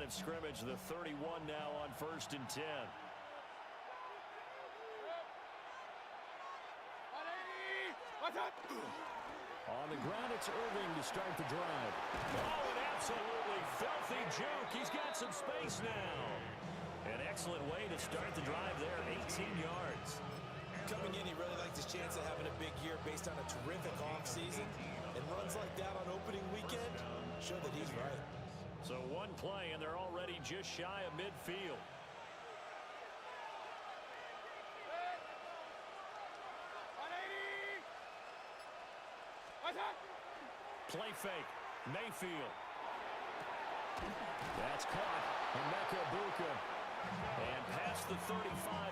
of scrimmage, the 31 now on 1st and 10. On the ground, it's Irving to start the drive. Oh, an absolutely filthy juke. He's got some space now. An excellent way to start the drive there, 18 yards. Coming in, he really liked his chance of having a big year based on a terrific offseason. And runs like that on opening weekend show that he's right. So one play, and they're already just shy of midfield. Play fake. Mayfield. That's caught. Emeka Buka. And past the 35,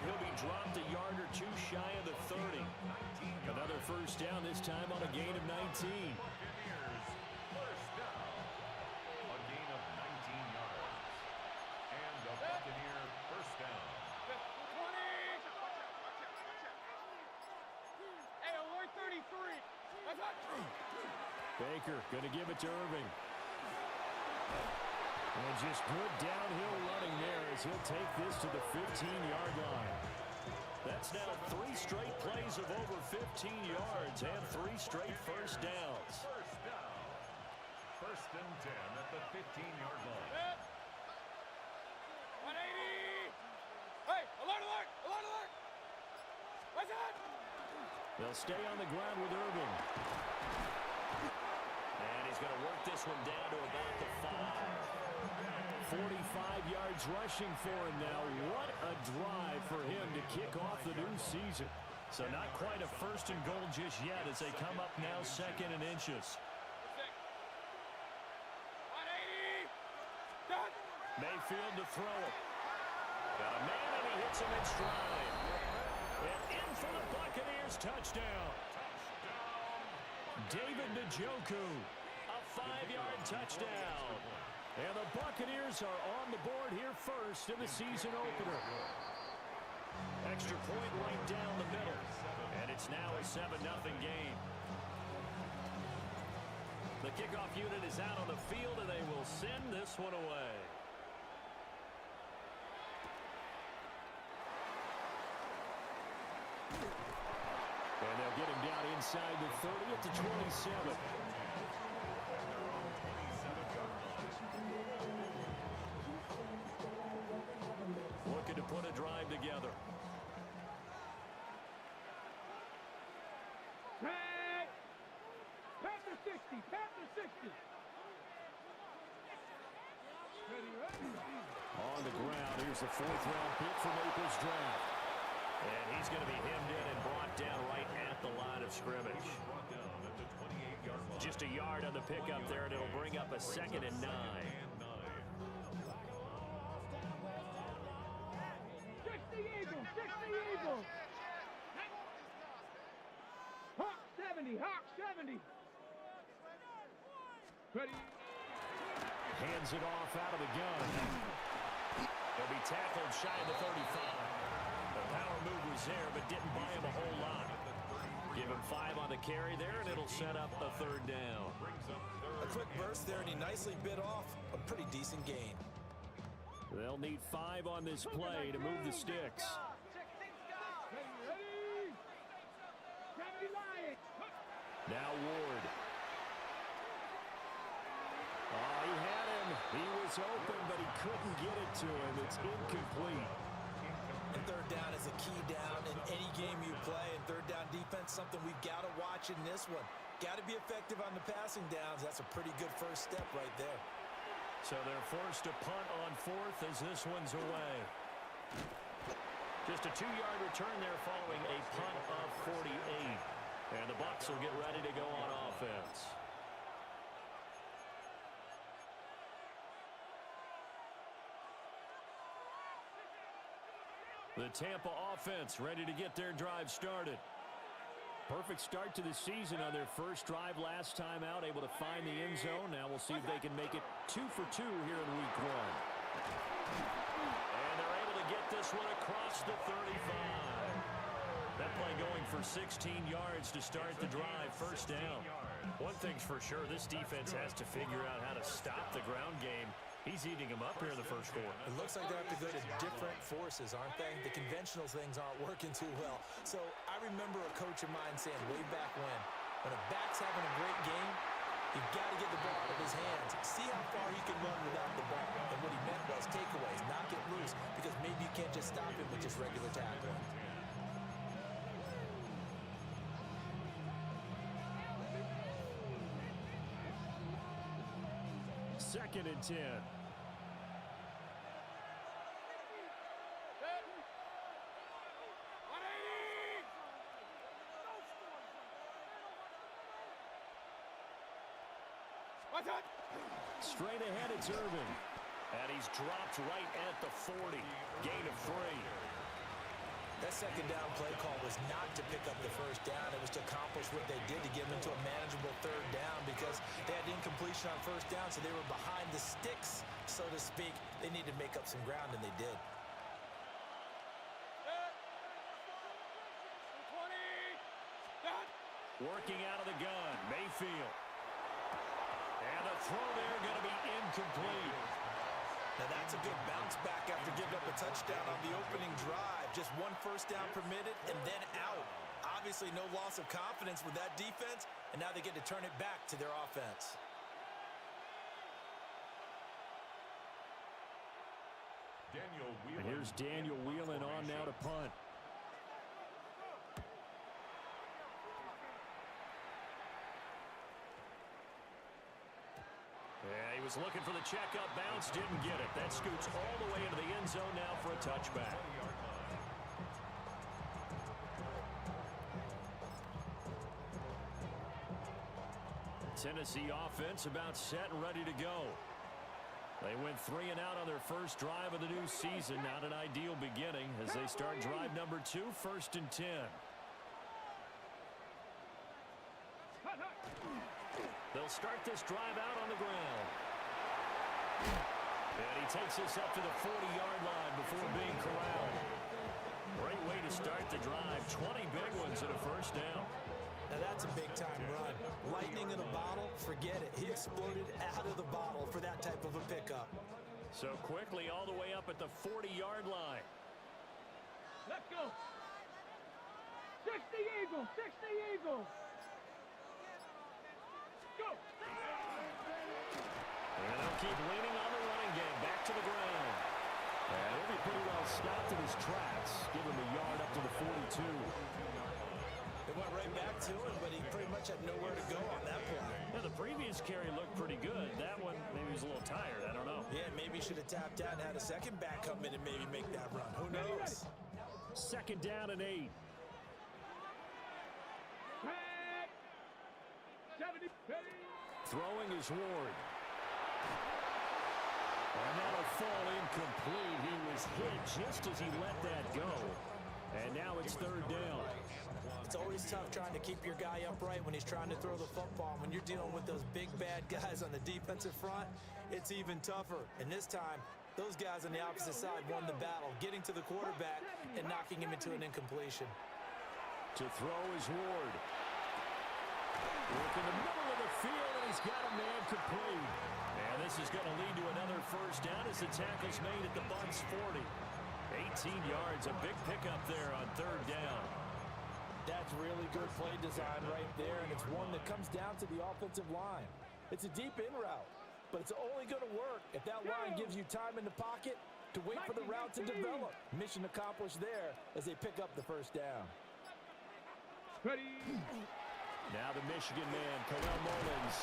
he'll be dropped a yard or two shy of the 30. Another first down, this time on a gain of 19. First down. A gain of 19 yards. And the Buccaneer first down. 20. Hey, alert 33. Baker going to give it to Irving. And just good downhill running there as he'll take this to the 15-yard line. That's now 3 straight plays of over 15 yards and 3 straight first downs. First down. 1st and 10 at the 15-yard line. 180. Hey, alert, alert, alert, alert. What's that? They'll stay on the ground with Irving. And he's going to work this one down to about the 5. 45 yards rushing for him now. What a drive for him to kick off the new season. So not quite a 1st and goal just yet as they come up now 2nd and inches. 180. Done. Mayfield to throw it. Got a man and he hits him in stride. And in for the Buccaneers touchdown. David Njoku. A 5-yard touchdown. And the Buccaneers are on the board here first in the season opener. Extra point right down the middle. And it's now a 7-0 game. The kickoff unit is out on the field, and they will send this one away. And they'll get him down inside the 30 at the 27. Looking to put a drive together. Tag. Panther 60. Panther 60. On the ground, here's the 4th-round pick for Maple's draft. And he's going to be hemmed in and brought down right at the line of scrimmage. Just a yard on the pickup there, and it'll bring up a 2nd and 9. 60 Eagles. 60 Eagles. Hawk 70. Hawk 70. Ready. Hands it off out of the gun. He'll be tackled shy of the 35. The power move was there, but didn't buy him a whole lot. Give him 5 on the carry there, and it'll set up a 3rd down. A quick burst there, and he nicely bit off a pretty decent gain. They'll need 5 on this play to move the sticks. Now Ward. Oh, he had him. He was open, but he couldn't get it to him. It's incomplete. And 3rd down is a key down in any game you play. And 3rd down defense, something we've got to watch in this one. Got to be effective on the passing downs. That's a pretty good first step right there. So they're forced to punt on 4th as this one's away. Just a 2-yard return there following a punt of 48. And the Bucs will get ready to go on offense. The Tampa offense ready to get their drive started. Perfect start to the season on their first drive last time out, able to find the end zone. Now we'll see if they can make it 2 for 2 here in week 1. And they're able to get this one across the 35. That play going for 16 yards to start the drive, first down. One thing's for sure, this defense has to figure out how to stop the ground game. He he's eating him up here in the first quarter. It looks like they have to go to different forces, aren't they? The conventional things aren't working too well. So I remember a coach of mine saying way back when a back's having a great game, you've got to get the ball out of his hands. See how far he can run without the ball. And what he meant was takeaways, knock it loose, because maybe you can't just stop him with just regular tackling. Second and 10. Straight ahead, it's Irvin. And he's dropped right at the 40. Gain of 3. That second down play call was not to pick up the first down. It was to accomplish what they did to get them into a manageable third down because they had incompletion on first down, so they were behind the sticks, so to speak. They needed to make up some ground, and they did. Working out of the gun, Mayfield. And the throw there going to be incomplete. Now that's a good bounce back after giving up a touchdown on the opening drive. Just one first down permitted and then out. Obviously no loss of confidence with that defense, and now they get to turn it back to their offense. And here's Daniel Whelan on now to punt. Yeah, he was looking for the checkup bounce, didn't get it. That scoots all the way into the end zone now for a touchback. Tennessee offense about set and ready to go. They went 3 and out on their first drive of the new season. Not an ideal beginning as they start drive number 2, 1st and 10. They'll start this drive out on the ground. And he takes this up to the 40-yard line before being corralled. Great way to start the drive. 20 big ones and a first down. Now that's a big-time run. Lightning in a bottle, forget it. He exploded out of the bottle for that type of a pickup. So quickly all the way up at the 40-yard line. Let's go. 60 Eagles, 60 Eagles. Go. And they'll keep leaning on the running game. Back to the ground. And he'll be pretty well stopped in his tracks. Give him a yard up to the 42. It went right back to him, but he pretty much had nowhere to go on that play. Yeah, the previous carry looked pretty good. That one, maybe he was a little tired. I don't know. Yeah, maybe he should have tapped out and had a second back come in and maybe make that run. Who knows? Second down and 8. Throwing is Ward. And that'll fall incomplete. He was hit just as he let that go. And now it's third down. It's always tough trying to keep your guy upright when he's trying to throw the football. When you're dealing with those big, bad guys on the defensive front, it's even tougher. And this time, those guys on the opposite side won the battle, getting to the quarterback and knocking him into an incompletion. To throw is Ward. Work in the middle of the field, and he's got a man complete. And this is going to lead to another first down as the tackle's made at the Bucs 40. 18 yards, a big pickup there on third down. That's really good play design right there, and it's one that comes down to the offensive line. It's a deep in route, but it's only going to work if that line gives you time in the pocket to wait for the route to develop. Mission accomplished there as they pick up the first down. Ready. Now the Michigan man, Khalil Mullins,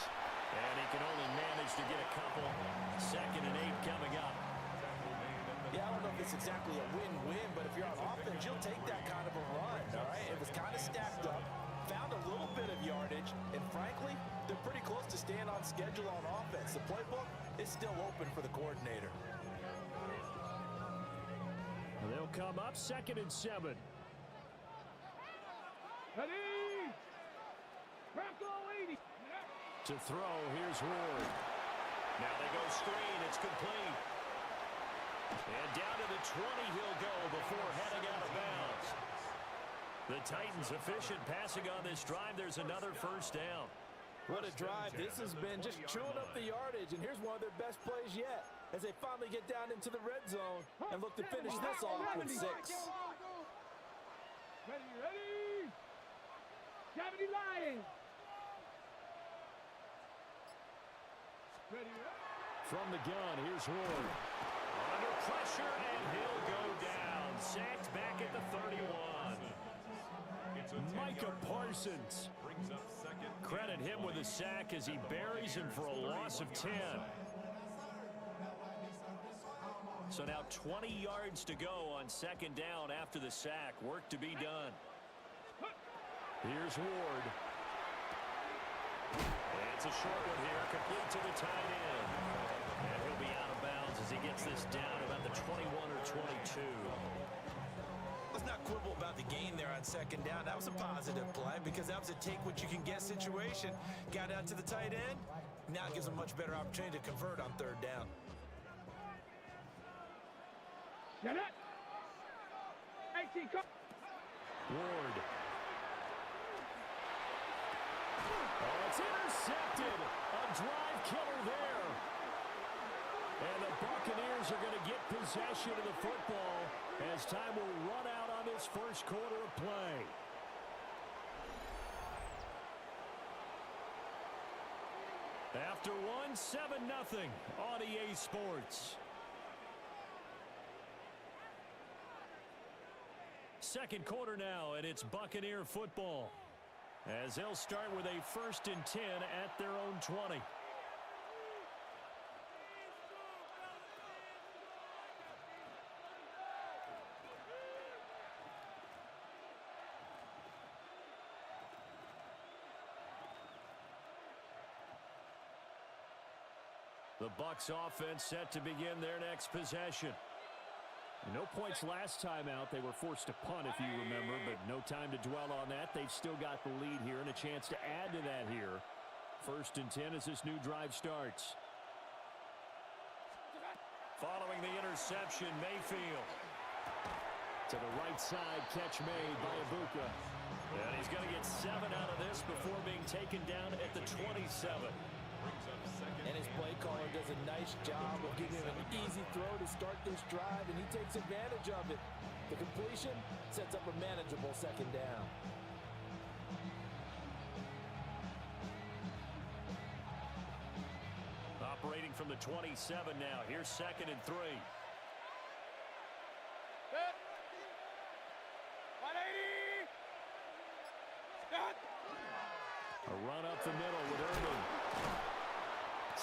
and he can only manage to get a couple. 2nd and 8 coming up. Yeah, I don't know if it's exactly a win-win, but if you're on offense, you'll take that kind of a run, all right? It was kind of stacked up, found a little bit of yardage, and frankly, they're pretty close to staying on schedule on offense. The playbook is still open for the coordinator. They'll come up 2nd and 7. Ready. Bronco 80. To throw, here's Ward. Now they go screen, it's complete. And down to the 20 he'll go before heading out of bounds. The Titans efficient passing on this drive. There's another first down. What a drive this has been, just chewing up the yardage, and here's one of their best plays yet as they finally get down into the red zone and look to finish this off with 6. Ready? 70 Lions. Ready? From the gun, here's Ward. Under pressure, and he'll go down. Sacked back at the 31. Micah Parsons. Credit him with a sack as he buries him for a loss of 10. So now 20 yards to go on second down after the sack. Work to be done. Here's Ward. It's a short one here, complete to the tight end. And he'll be out of bounds as he gets this down about the 21 or 22. Let's not quibble about the gain there on second down. That was a positive play because that was a take-what-you-can-get situation. Got out to the tight end. Now it gives them a much better opportunity to convert on third down. Get it. 18, come. Ward. Oh, it's intercepted. A drive killer there. And the Buccaneers are going to get possession of the football as time will run out on this first quarter of play. After one, 7-0 on EA Sports. Second quarter now, and it's Buccaneer football, as they'll start with a 1st and 10 at their own 20. The Bucs offense set to begin their next possession. No points last time out. They were forced to punt, if you remember, but no time to dwell on that. They've still got the lead here and a chance to add to that here. 1st and 10 as this new drive starts. Following the interception, Mayfield. To the right side, catch made by Ibuka. And he's going to get 7 out of this before being taken down at the 27. And his play caller does a nice job of giving him an easy throw to start this drive, and he takes advantage of it. The completion sets up a manageable second down. Operating from the 27 now. Here's 2nd and 3. Set. 180. Set. A run up the middle with Irvin.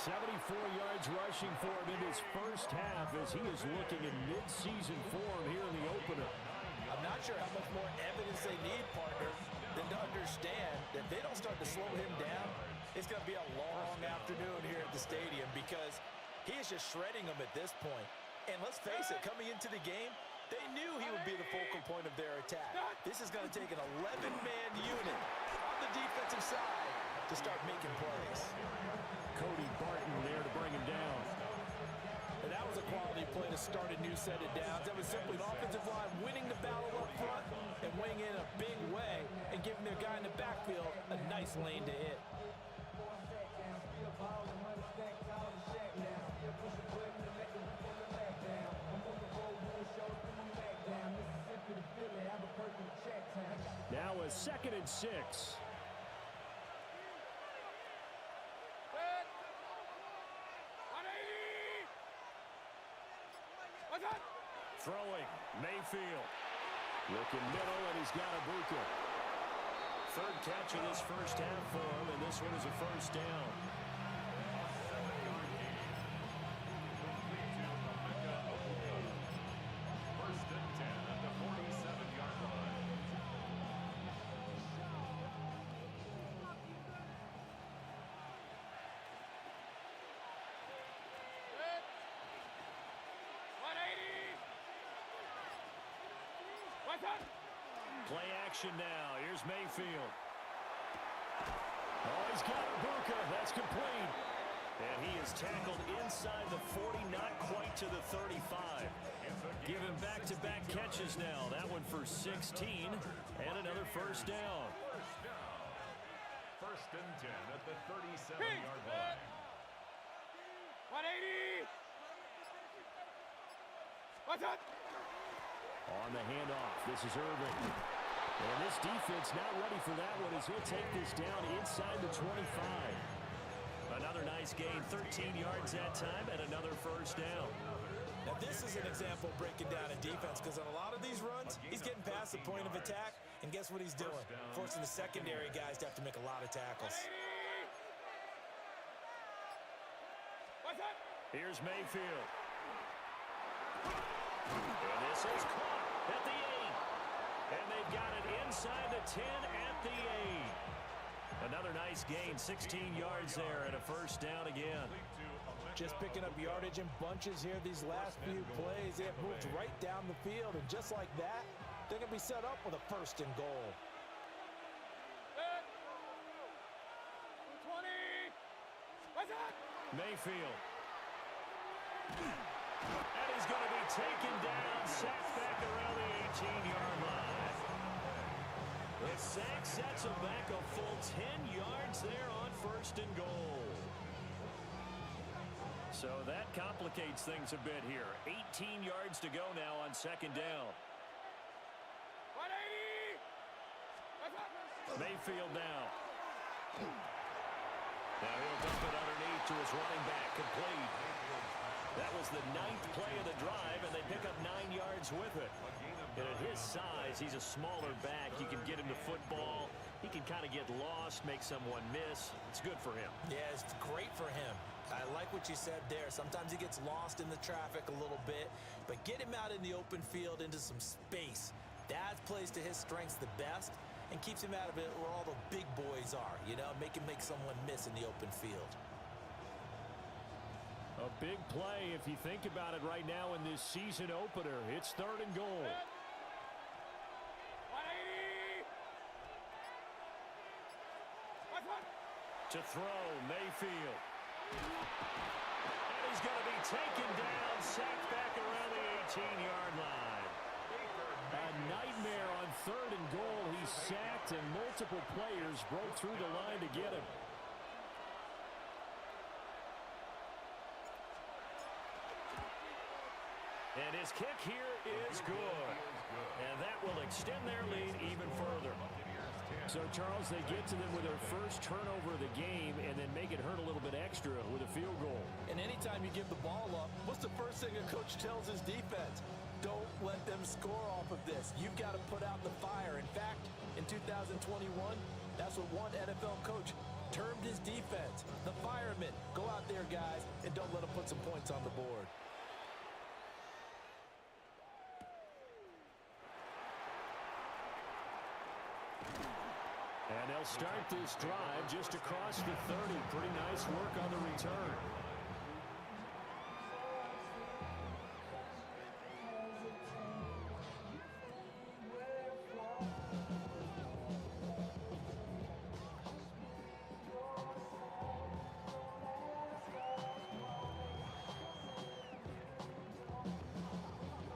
74 yards rushing for him in his first half as he is looking in mid-season form here in the opener. I'm not sure how much more evidence they need, partner, than to understand that if they don't start to slow him down, it's going to be a long afternoon here at the stadium because he is just shredding them at this point. And let's face it, coming into the game, they knew he would be the focal point of their attack. This is going to take an 11-man unit on the defensive side to start making plays. Cody Barton there to bring him down. And that was a quality play to start a new set of downs. That was simply an offensive line winning the battle up front and weighing in a big way and giving their guy in the backfield a nice lane to hit. Now a 2nd and 6. Throwing, Mayfield. Looking middle, and he's got Ibuka. 3rd catch of this first half for him, and this one is a 1st down. First and 10 at the 47-yard line. Play action now. Here's Mayfield. Oh, he's got Ibuka. That's complete. And he is tackled inside the 40, not quite to the 35. Give him back-to-back catches now. That one for 16 and another 1st down. First and 10 at the 37-yard line. 180. What's up? On the handoff, this is Irvin. And this defense not ready for that one as he'll take this down inside the 25. Another nice gain, 13 yards that time, and another first down. Now this is an example of breaking down in defense, because on a lot of these runs, he's getting past the point of attack, and guess what he's doing? Forcing the secondary guys to have to make a lot of tackles. What's up? Here's Mayfield. And this is caught at the 8. And they've got it inside the 10 at the 8. Another nice gain, 16 yards there, and a first down again. Just picking up yardage in bunches here these last few plays. They have moved right down the field, and just like that, they're going to be set up with a first and goal. 20. What's up? Mayfield. And he's going to be taken down, sacked back around the 18-yard line. The sack sets him back a full 10 yards there on first and goal. So that complicates things a bit here. 18 yards to go now on second down. 180. What's up? Mayfield now. Now he'll dump it underneath to his running back, complete. That was the 9th play of the drive, and they pick up 9 yards with it. And at his size, he's a smaller back. You can get him the football. He can kind of get lost, make someone miss. It's good for him. Yeah, it's great for him. I like what you said there. Sometimes he gets lost in the traffic a little bit, but get him out in the open field into some space. That plays to his strengths the best and keeps him out of it where all the big boys are, you know, make him make someone miss in the open field. A big play if you think about it right now in this season opener. It's third and goal. 180. What's up? To throw, Mayfield. And he's going to be taken down, sacked back around the 18-yard line. A nightmare on third and goal. He's sacked, and multiple players broke through the line to get him. And his kick here is good. And that will extend their lead even further. So, Charles, they get to them with their first turnover of the game and then make it hurt a little bit extra with a field goal. And anytime you give the ball up, what's the first thing a coach tells his defense? Don't let them score off of this. You've got to put out the fire. In fact, in 2021, that's what one NFL coach termed his defense. The firemen. Go out there, guys, and don't let them put some points on the board. And they'll start this drive just across the 30. Pretty nice work on the return.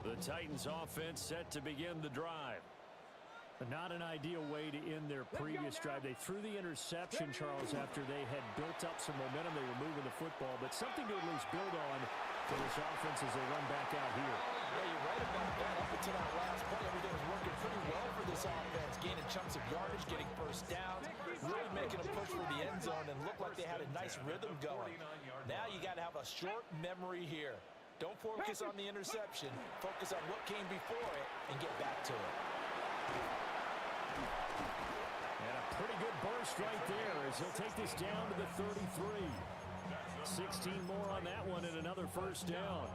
The Titans offense set to begin the drive. Not an ideal way to end their previous drive. They threw the interception, Charles, after they had built up some momentum. They were moving the football, but something to at least build on for this offense as they run back out here. Yeah, you're right about that. Up until that last play, everything was working pretty well for this offense. Gaining chunks of yardage, getting first downs, really making a push for the end zone, and looked like they had a nice rhythm going. Now you got to have a short memory here. Don't focus on the interception. Focus on what came before it and get back to it. And a pretty good burst right there as he'll take this down to the 33. 16 more on that one and another first down.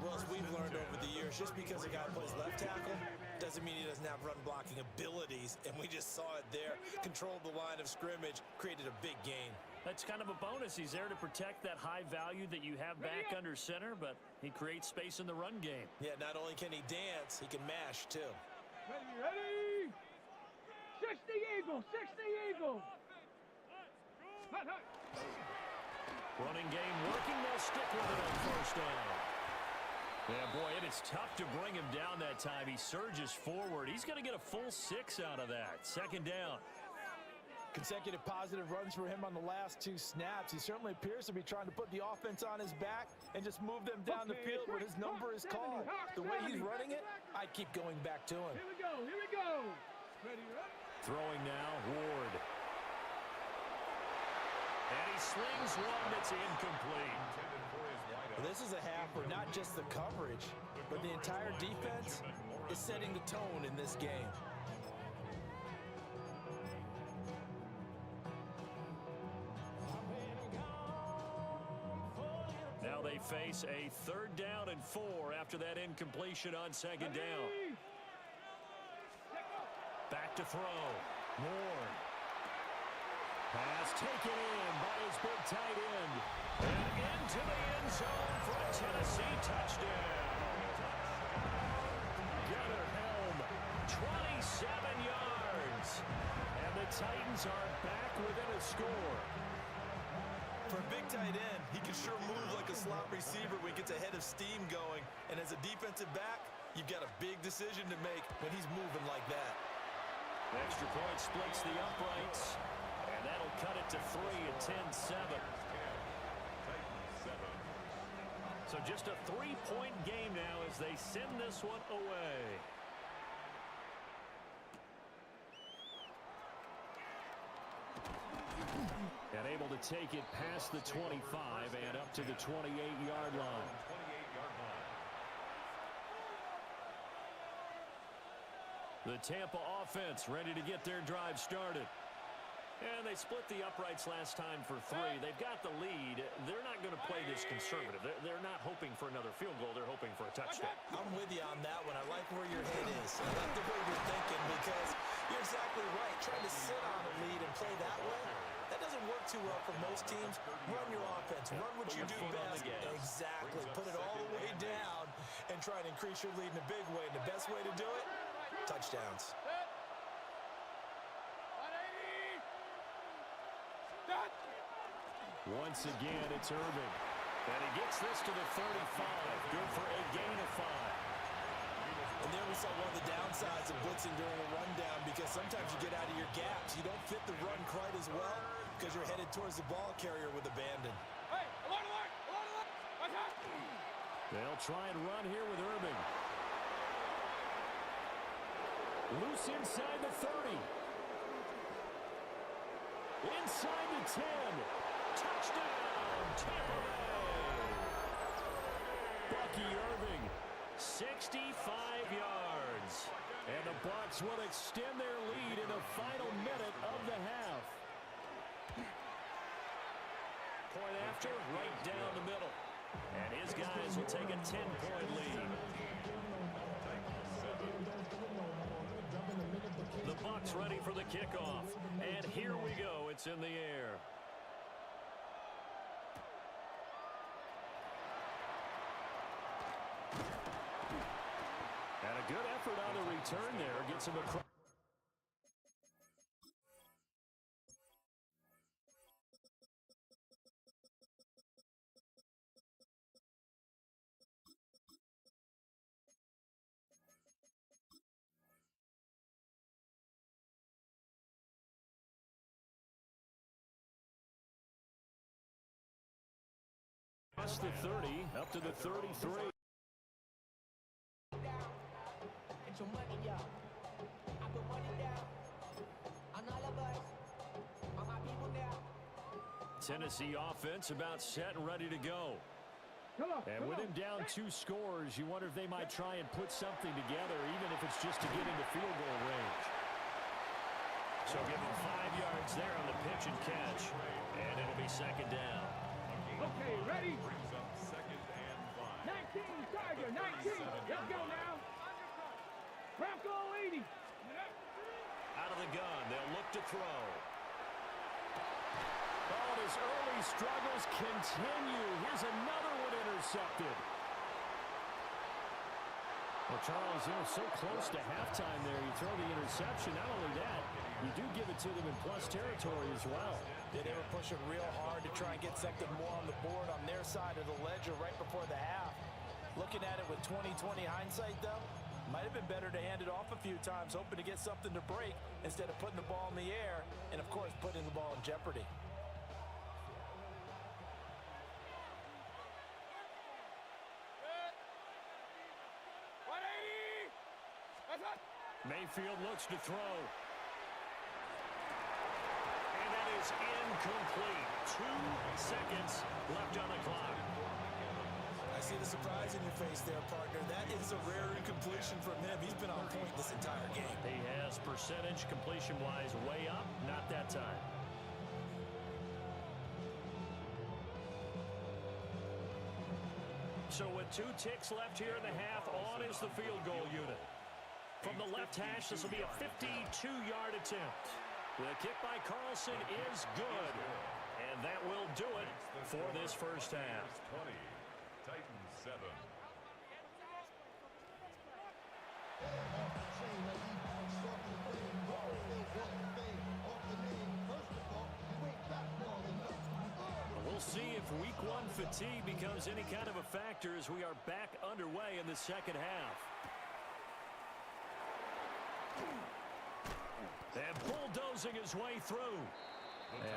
Well, as we've learned over the years, just because a guy plays left tackle doesn't mean he doesn't have run blocking abilities, and we just saw it there. Controlled the line of scrimmage, created a big gain. That's kind of a bonus. He's there to protect that high value that you have back under center, but he creates space in the run game. Yeah, not only can he dance, he can mash, too. Ready? 60 Eagles! 60 Eagles! Running game working. They'll stick with it on first down. Yeah, boy, it is tough to bring him down that time. He surges forward. He's going to get a full 6 out of that. Second down. Consecutive positive runs for him on the last 2 snaps. He certainly appears to be trying to put the offense on his back and just move them down the field when his number is called. The way he's running it, I keep going back to him. Here we go, here we go. Ready, up. Throwing now, Ward. And he slings one that's incomplete. This is a half where not just the coverage, but the entire defense is setting the tone in this game. Now they face a 3rd down and 4 after that incompletion on 2nd down. Back to throw. Ward. Pass taken in by his big tight end. And into the end zone for a Tennessee touchdown. Gunnar Helm, 27 yards. And the Titans are back within a score. For a big tight end, he can sure move like a slot receiver when he gets a head of steam going. And as a defensive back, you've got a big decision to make when he's moving like that. The extra point splits the uprights. And that'll cut it to 3 at 10-7. So just a 3-point game now as they send this one away. And able to take it past the 25 and up to the 28-yard line. The Tampa offense ready to get their drive started. And they split the uprights last time for 3. They've got the lead. They're not going to play this conservative. They're not hoping for another field goal. They're hoping for a touchdown. I'm with you on that one. I like where your head is. I like the way you're thinking because you're exactly right. Trying to sit on a lead and play that way, that doesn't work too well for most teams. Run your offense. Run what you do best. Exactly. Put it all the way down and try and increase your lead in a big way. And the best way to do it, touchdowns. Once again, it's Irving. And he gets this to the 35. Good for a gain of 5. And there we saw one of the downsides of blitzing during a rundown because sometimes you get out of your gaps. You don't fit the run quite as well because you're headed towards the ball carrier with abandon. Hey, alert, alert, alert, alert. They'll try and run here with Irving. Loose inside the 30. Inside the 10. Touchdown, Tampa Bay. Bucky Irving, 65 yards. And the Bucs will extend their lead in the final minute of the half. Point after, right down the middle. And his guys will take a 10-point lead. The Bucs ready for the kickoff. And here we go. It's in the air. And a good effort on the return there. Gets him across. Across the 30, up to the 33. Tennessee offense about set and ready to go. And with him down 2 scores, you wonder if they might try and put something together, even if it's just to get into field goal range. So give him 5 yards there on the pitch and catch. And it'll be 2nd down. Okay, ready? Brings up 2nd and 5. 19, Tiger, 19. Let's go now. Bronco 80. Out of the gun, they'll look to throw. Oh, his early struggles continue. Here's another one intercepted. Well, Charles, so close to halftime there. You throw the interception. Not only that, you do give it to them in plus territory as well. Yeah, they were pushing real hard to try and get something more on the board on their side of the ledger right before the half. Looking at it with 20/20 hindsight, though, Might have been better to hand it off a few times, hoping to get something to break instead of putting the ball in the air and, of course, putting the ball in jeopardy. Mayfield looks to throw. And that is incomplete. 2 seconds left on the clock. I see the surprise in your face there, partner. That is a rare incompletion from him. He's been on point this entire game. He has percentage completion-wise way up. Not that time. So with 2 ticks left here in the half, on is the field goal unit. From the left hash, this will be a 52-yard attempt. The kick by Carlson is good. And that will do it for this first half. 20, Titans 7. We'll see if week 1 fatigue becomes any kind of a factor as we are back underway in the second half. And bulldozing his way through.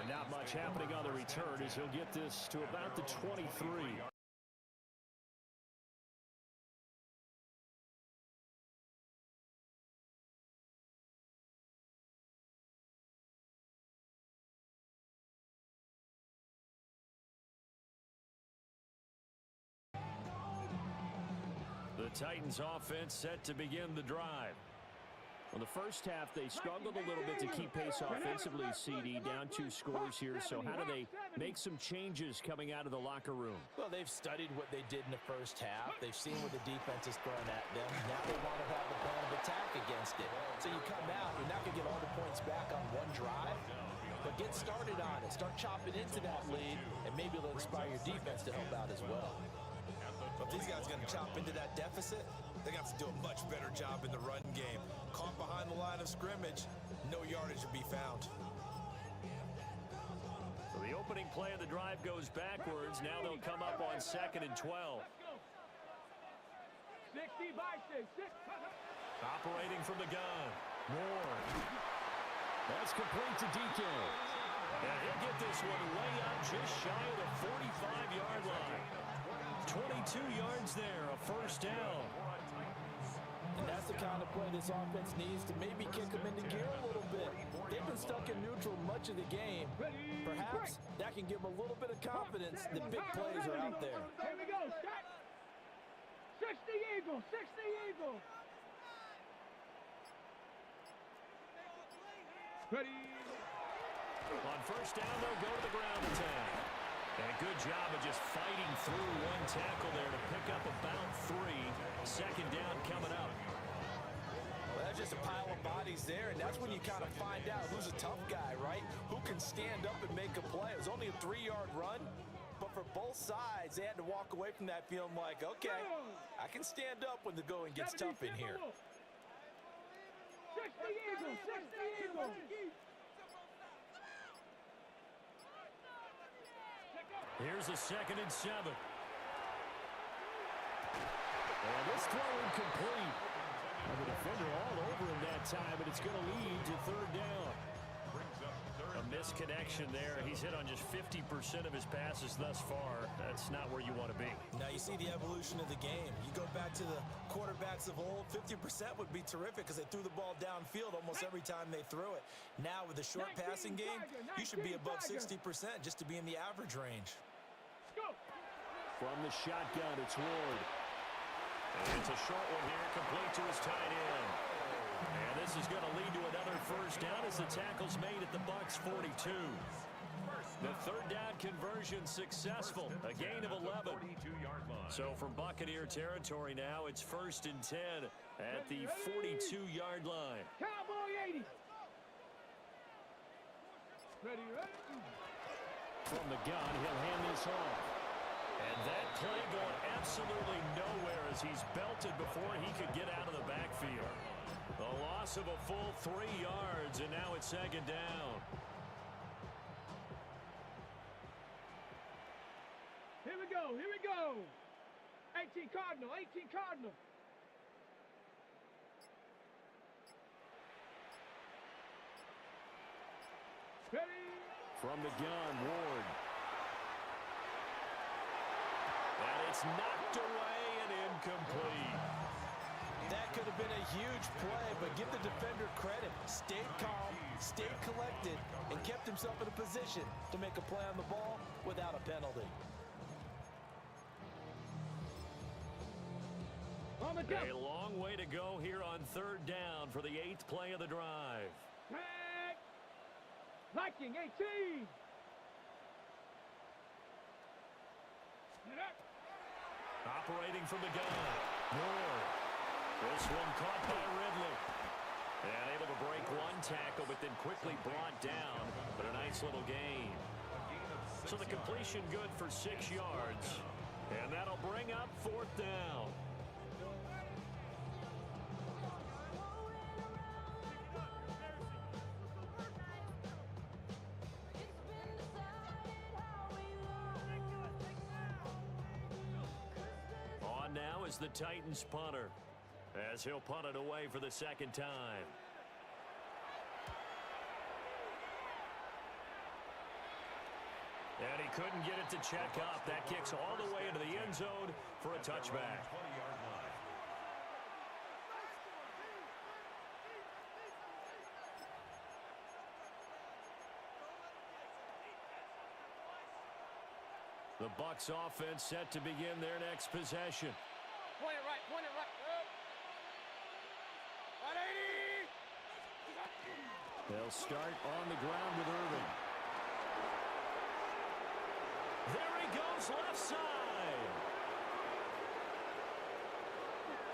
And not much happening on the return as he'll get this to about the 23. The Titans offense set to begin the drive. Well, the first half, they struggled a little bit to keep pace offensively, CD, down 2 scores here. So how do they make some changes coming out of the locker room? Well, they've studied what they did in the first half. They've seen what the defense is throwing at them. Now they want to have a plan of attack against it. So you come out, you're not going to get all the points back on one drive, but get started on it. Start chopping into that lead, and maybe it'll inspire your defense to help out as well. But if these guys are going to chop into that deficit, they're going to have to do a much better job in the run game. Caught behind the line of scrimmage, no yardage to be found. So the opening play of the drive goes backwards. Now they'll come up on 2nd and 12. 60 by 6. Operating from the gun. Moore. That's complete to DK. And he'll get this one way up just shy of the 45-yard line. 22 yards there, a first down. And that's the kind of play this offense needs to maybe kick them into gear a little bit. They've been stuck in neutral much of the game. Perhaps that can give them a little bit of confidence that big plays are out there. Here we go. 60 Eagles. 60 Eagles. Ready. On first down, they'll go to the ground attack. And a good job of just fighting through one tackle there to pick up about 3. Second down coming up. Well, that's just a pile of bodies there, and that's when you kind of find out who's a tough guy, right? Who can stand up and make a play. It was only a 3-yard run, but for both sides, they had to walk away from that feeling like, okay, I can stand up when the going gets tough in here. 60 Eagles. 60 Eagles. Here's a 2nd and 7. And this throw incomplete. And the defender all over him that time, but it's going to lead to 3rd down. A misconnection there. He's hit on just 50% of his passes thus far. That's not where you want to be. Now you see the evolution of the game. You go back to the quarterbacks of old, 50% would be terrific because they threw the ball downfield almost every time they threw it. Now with the short passing game, you should be above 60% just to be in the average range. From the shotgun, it's Ward. And it's a short one here, complete to his tight end. And this is going to lead to another first down as the tackle's made at the Bucs 42. The 3rd down conversion successful, a gain of 11. So from Buccaneer territory now, it's 1st and 10 at the 42-yard line. Cowboy 80. Ready. From the gun, he'll hand this off. And that play going absolutely nowhere as he's belted before he could get out of the backfield. The loss of a full 3 yards, and now it's 2nd down. Here we go. 18 Cardinal. From the gun, Ward. And it's knocked away and incomplete. That could have been a huge play, but give the defender credit. Stayed calm, stayed collected, and kept himself in a position to make a play on the ball without a penalty. A long way to go here on third down for the 8th play of the drive. Liking 18. Operating from the gun. Ward. This one caught by Rzsl. And able to break one tackle, but then quickly brought down. But a nice little gain. So the completion good for 6 yards. And that'll bring up 4th down. On now is the Titans punter, as he'll punt it away for the 2nd time. And he couldn't get it to check up. That kicks all the way into the end zone for a touchback. The Bucs offense set to begin their next possession. Point it right, point it right. 180. They'll start on the ground with Irving. There he goes, left side.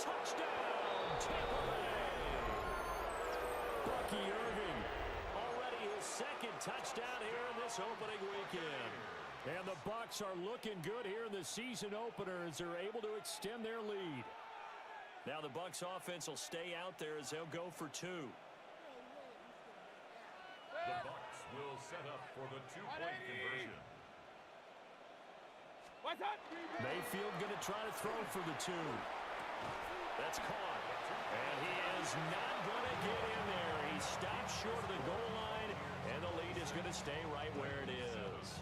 Touchdown, Tampa Bay. Bucky Irving, already his 2nd touchdown here in this opening weekend. And the Bucs are looking good here in the season opener as they're able to extend their lead. Now the Bucs offense will stay out there as they'll go for 2. The Bucs will set up for the 2-point conversion. What's up? Mayfield going to try to throw for the 2. That's caught. And he is not going to get in there. He stops short of the goal line, and the lead is going to stay right where it is.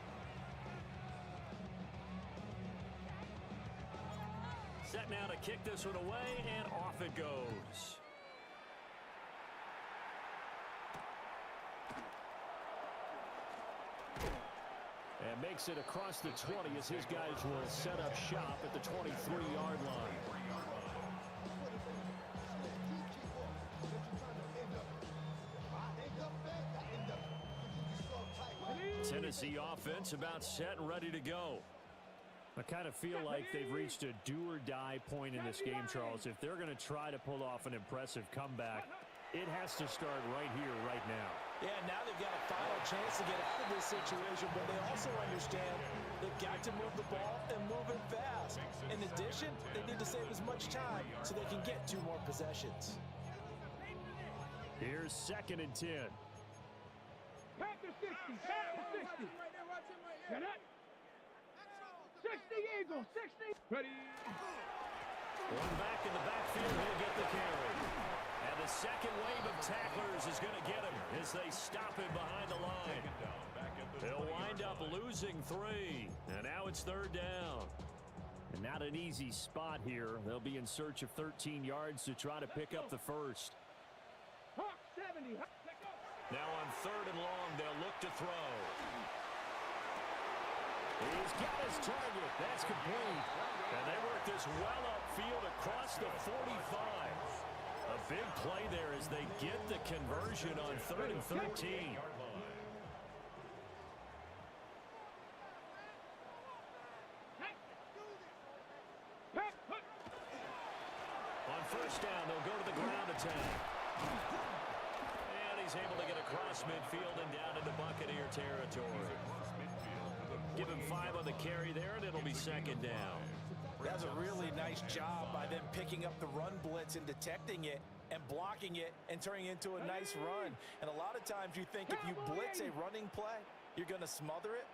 Set now to kick this one away, and off it goes. And makes it across the 20 as his guys will set up shop at the 23-yard line. Tennessee offense about set and ready to go. I kind of feel like they've reached a do-or-die point in this game, Charles. If they're going to try to pull off an impressive comeback, it has to start right here, right now. Yeah, now they've got a final chance to get out of this situation, but they also understand they've got to move the ball and move it fast. In addition, they need to save as much time so they can get 2 more possessions. Here's 2nd and 10. Back to 60, back to 60. Get it? 60 Eagles, 60. Ready. One back in the backfield, he'll get the carry. And the second wave of tacklers is going to get him as they stop him behind the line. They'll wind up losing 3, and now it's 3rd down. And not an easy spot here. They'll be in search of 13 yards to try to pick up the first. Hawk 70. Now on 3rd and long, they'll look to throw. He's got his target. That's complete. And they work this well upfield across the 45. A big play there as they get the conversion on 3rd and 13. On 1st down, they'll go to the ground attack. And he's able to get across midfield and down into Buccaneer territory. Give him 5 on the carry there, and it'll be 2nd down. That's a really nice job by them picking up the run blitz and detecting it and blocking it and turning it into a nice run. And a lot of times you think if you blitz a running play, you're going to smother it.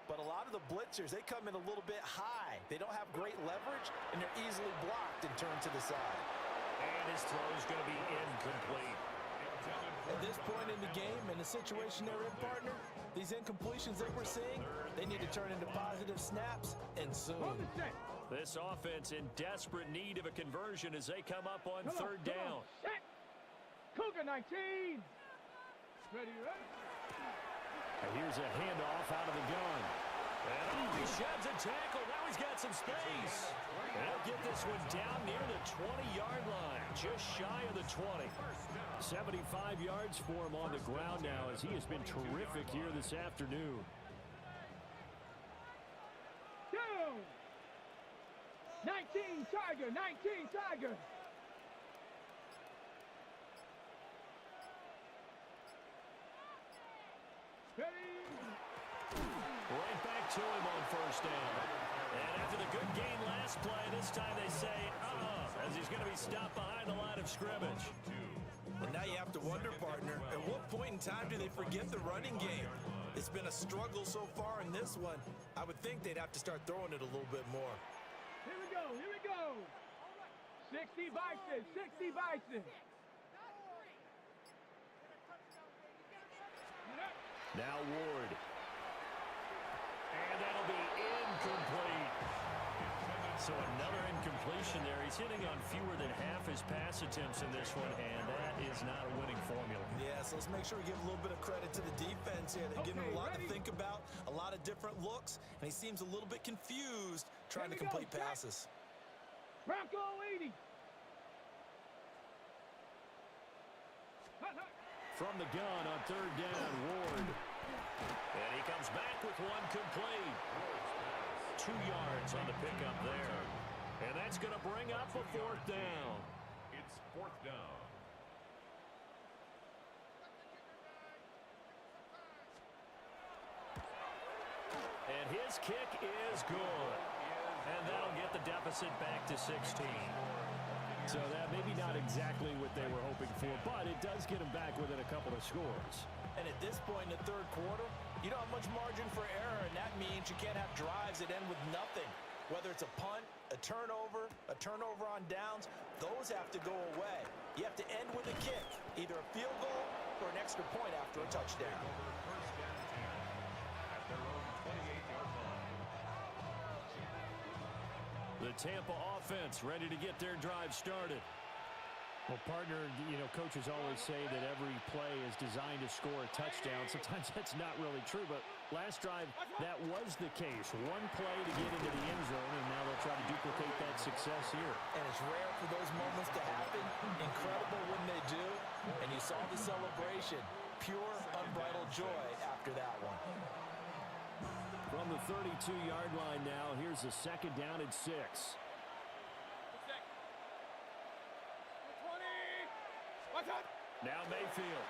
But a lot of the blitzers, they come in a little bit high. They don't have great leverage, and they're easily blocked and turned to the side. And his throw is going to be incomplete. At this point in the game, in the situation they're in, partner, these incompletions that we're seeing, they need to turn into positive snaps, and soon. This offense in desperate need of a conversion as they come up on third down. Set. Cougar 19. Ready, ready. And here's a handoff out of the gun. And he sheds a tackle. Now he's got some space. And he'll get this one down near the 20-yard line, just shy of the 20. 75 yards for him on the ground now as he has been terrific here this afternoon. Down. 19 Tiger, 19 Tiger. Ready. Right back to him on first down. And after the good gain last play, this time they say, as he's going to be stopped behind the line of scrimmage. And now you have to wonder, partner, at what point in time do they forget the running game? It's been a struggle so far in this one. I would think they'd have to start throwing it a little bit more. Here we go, here we go. 60 Bison, 60 Bison. Now Ward. And that'll be incomplete. So another incompletion there. He's hitting on fewer than half his pass attempts in this one, and that is not a winning formula. Yeah, so let's make sure we give a little bit of credit to the defense here. They're giving him a lot to think about, a lot of different looks, and he seems a little bit confused trying to complete passes. Bronco 80. From the gun on third down, Ward. And he comes back with one complete. 2 yards on the pickup there. And that's going to bring up a fourth down. It's fourth down. And his kick is good. And that'll get the deficit back to 16. So that maybe not exactly what they were hoping for, but it does get them back within a couple of scores. And at this point in the third quarter, you don't have much margin for error, and that means you can't have drives that end with nothing. Whether it's a punt, a turnover on downs, those have to go away. You have to end with a kick, either a field goal or an extra point after a touchdown. First down 10 at their own 28-yard line. The Tampa offense ready to get their drive started. Well, partner, you know, coaches always say that every play is designed to score a touchdown. Sometimes that's not really true, but last drive, that was the case. One play to get into the end zone, and now they'll try to duplicate that success here. And it's rare for those moments to happen. Incredible when they do. And you saw the celebration. Pure, unbridled joy after that one. From the 32-yard line now, here's a second down and 6. Now Mayfield.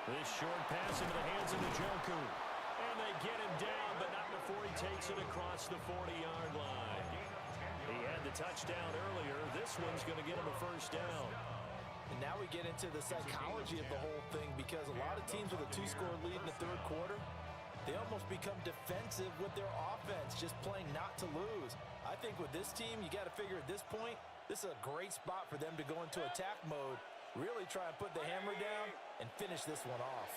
This short pass into the hands of Njoku. And they get him down, but not before he takes it across the 40-yard line. He had the touchdown earlier. This one's going to get him a first down. And now we get into the psychology of the whole thing, because a lot of teams with a 2-score lead in the third quarter, they almost become defensive with their offense, just playing not to lose. I think with this team, you got to figure at this point, this is a great spot for them to go into attack mode, really try and put the hammer down and finish this one off.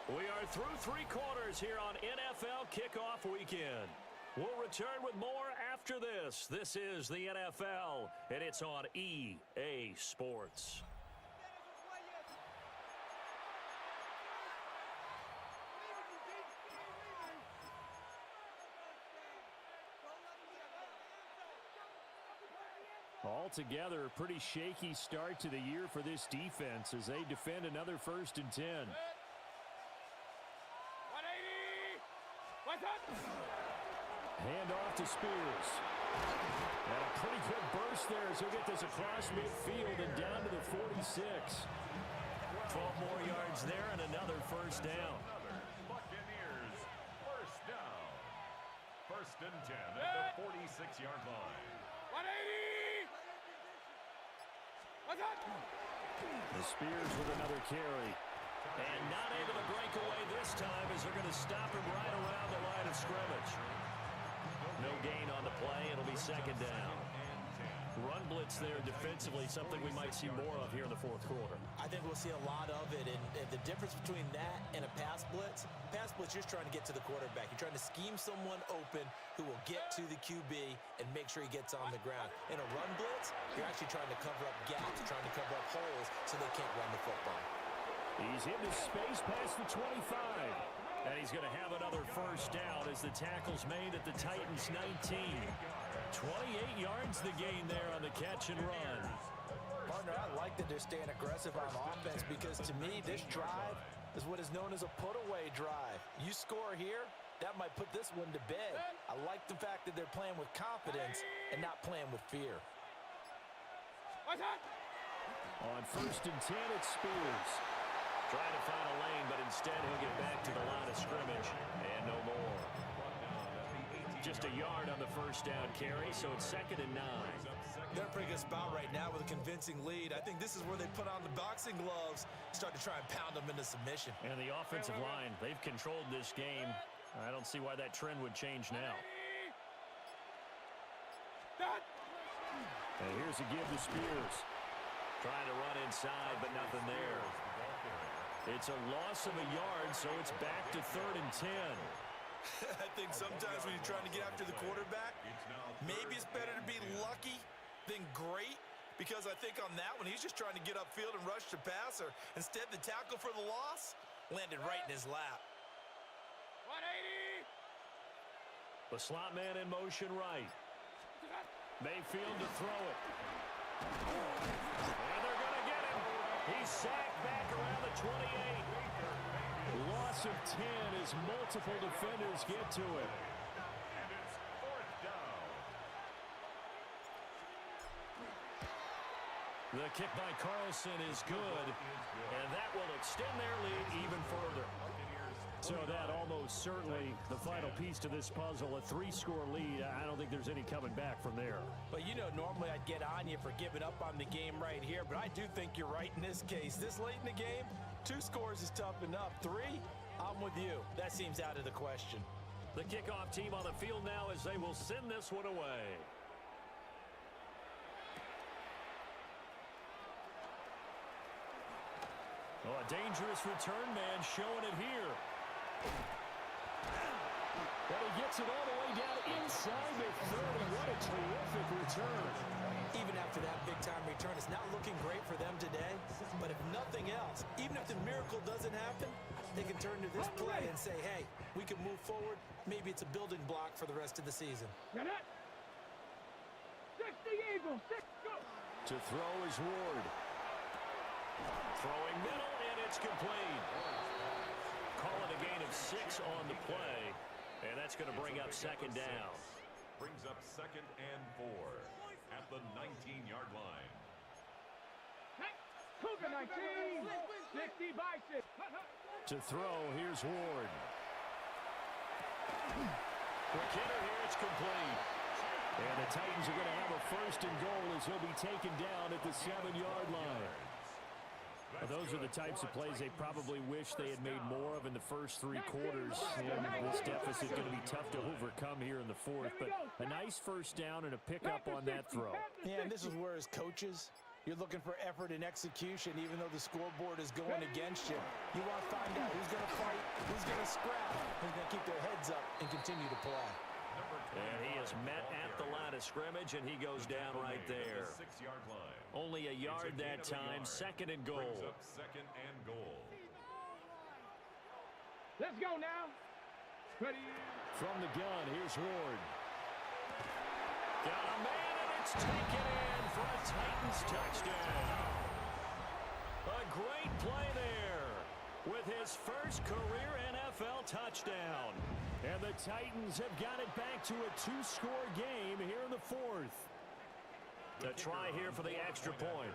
We are through 3 quarters here on NFL Kickoff Weekend. We'll return with more after this. This is the NFL, and it's on EA Sports. Altogether, a pretty shaky start to the year for this defense as they defend another 1st and 10. 180. What's up? Hand off to Spears. And a pretty good burst there as he'll get this across midfield and down to the 46. 12 more yards there and another first down. Another Buccaneers first down. 1st and 10 at the 46-yard line. 180. The Spears with another carry. And not able to break away this time as they're going to stop him right around the line of scrimmage. No gain on the play. It'll be 2nd down. Run blitz blitz there defensively, something we might see more of here in the fourth quarter. I think we'll see a lot of it, and the difference between that and a pass blitz, you're just trying to get to the quarterback. You're trying to scheme someone open who will get to the QB and make sure he gets on the ground. In a run blitz, you're actually trying to cover up gaps, trying to cover up holes so they can't run the football. He's into space past the 25. And he's going to have another first down as the tackle's made at the Titans' 19. 28 yards the gain there on the catch and run. Partner, I like that they're staying aggressive on offense because to me, this drive is what is known as a put-away drive. You score here, that might put this one to bed. I like the fact that they're playing with confidence and not playing with fear. On first and 10, it's Spears. Trying to find a lane, but instead he'll get back to the line of scrimmage. And no more. Just a yard on the first down carry, so it's 2nd and 9. They're in a pretty good spot right now with a convincing lead. I think this is where they put on the boxing gloves, start to try and pound them into submission. And the offensive line, they've controlled this game. I don't see why that trend would change now. And here's a give to Spears. Trying to run inside, but nothing there. It's a loss of a yard, so it's back to 3rd and 10. I think sometimes when you're trying to get after the quarterback, maybe it's better to be lucky than great, because I think on that one, he's just trying to get upfield and rush the passer. Instead, the tackle for the loss landed right in his lap. 180! The slot man in motion right. Mayfield to throw it. And they're going to get him. He's sacked back around the 28. Loss of 10 as multiple defenders get to it. And it's 4th down. The kick by Carlson is good, and that will extend their lead even further. So that almost certainly the final piece to this puzzle, a 3-score lead. I don't think there's any coming back from there. But you know, normally I'd get on you for giving up on the game right here, but I do think you're right in this case. This late in the game, 2 scores is tough enough. 3, I'm with you. That seems out of the question. The kickoff team on the field now as they will send this one away. Oh, a dangerous return man showing it here. But he gets it all the way down inside the 30. What a terrific return. Even after that big-time return, it's not looking great for them today. But if nothing else, even if the miracle doesn't happen, they can turn to this play and say, hey, we can move forward. Maybe it's a building block for the rest of the season. 60 Eagles, 6, go! To throw is Ward. Throwing middle, and it's complete. Call it a gain of 6 on the play, and that's going to bring up 2nd down. Brings up 2nd and 4 at the 19-yard line. Cougar 19, 60 by 6. To throw, here's Ward. McKinnon here, it's complete. And the Titans are going to have a 1st and goal as he'll be taken down at the 7-yard line. Those are the types of plays they probably wish they had made more of in the first 3 quarters. And this deficit is going to be tough to overcome here in the 4th. But a nice first down and a pickup on that throw. Yeah, and this is where as coaches, you're looking for effort and execution, even though the scoreboard is going against you. You want to find out who's going to fight, who's going to scrap, who's going to keep their heads up and continue to play. And he is met at the line of scrimmage, and he goes down right there. 6-yard line. Only a yard that time, 2nd and goal. Brings up 2nd and goal. Let's go now. Ready? From the gun, here's Ward. Got a man, and it's taken in for a Titans touchdown. A great play there with his first career NFL touchdown. And the Titans have got it back to a 2-score game here in the 4th. A try here for the extra point.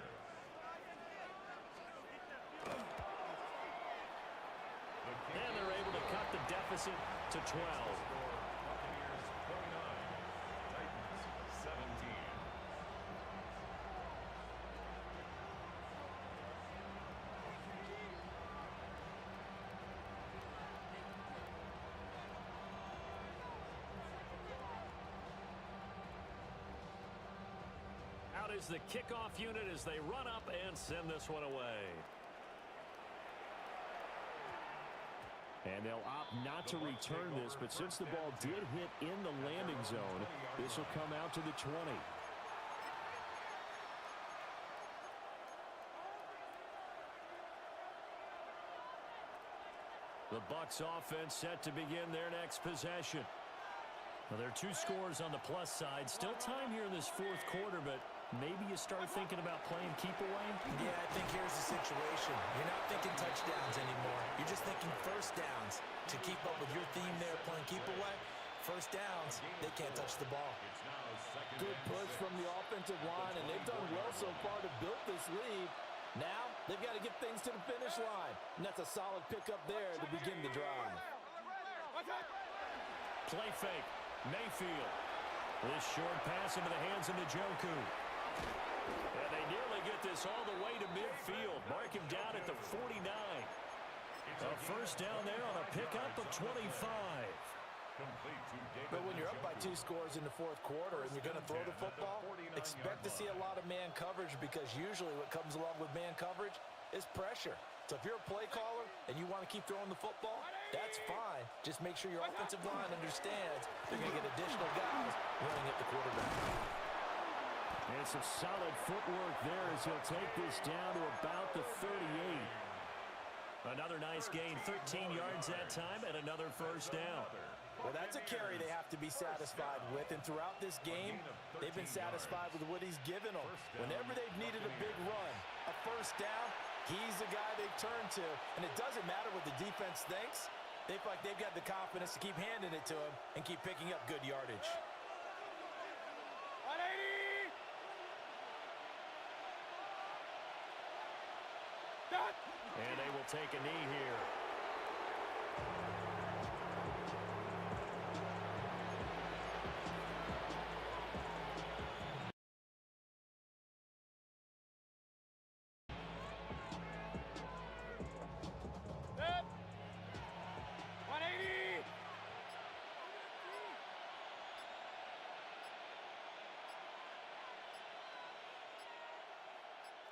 And they're able to cut the deficit to 12. Buccaneers 29, Titans 17. out is the kickoff unit as they run up and send this one away. And they'll opt not to return this, but since the ball did hit in the landing zone, this will come out to the 20. The Bucs offense set to begin their next possession. Well, there are 2 scores on the plus side. Still time here in this fourth quarter, but maybe you start thinking about playing keep away? Yeah, I think here's the situation. You're not thinking touchdowns anymore. You're just thinking first downs. To keep up with your theme there, playing keep away, first downs, they can't touch the ball. Good push from the offensive line, and they've done well so far to build this lead. Now, they've got to get things to the finish line, and that's a solid pickup there to begin the drive. Play fake. Mayfield. This short pass into the hands of Njoku. And they nearly get this all the way to midfield. Mark him down at the 49. A first down there on a pickup of 25. But when you're up by 2 scores in the fourth quarter and you're going to throw the football, expect to see a lot of man coverage, because usually what comes along with man coverage is pressure. So if you're a play caller and you want to keep throwing the football, that's fine. Just make sure your offensive line understands they're going to get additional guys running at the quarterback. And some solid footwork there as he'll take this down to about the 38. Another nice gain, 13 yards that time, and another first down. Well, that's a carry they have to be satisfied with, and throughout this game, they've been satisfied with what he's given them. Whenever they've needed a big run, a first down, he's the guy they've turned to, and it doesn't matter what the defense thinks. They feel like they've got the confidence to keep handing it to him and keep picking up good yardage. 180! And they will take a knee here.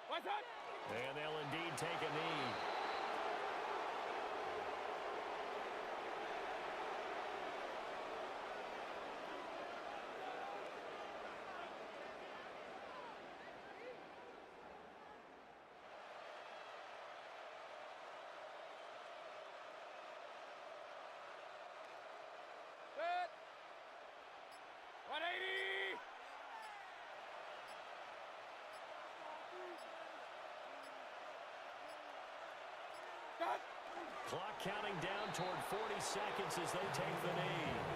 What's up? And they'll indeed take a knee. Set. 180! Clock counting down toward 40 seconds as they take the knee.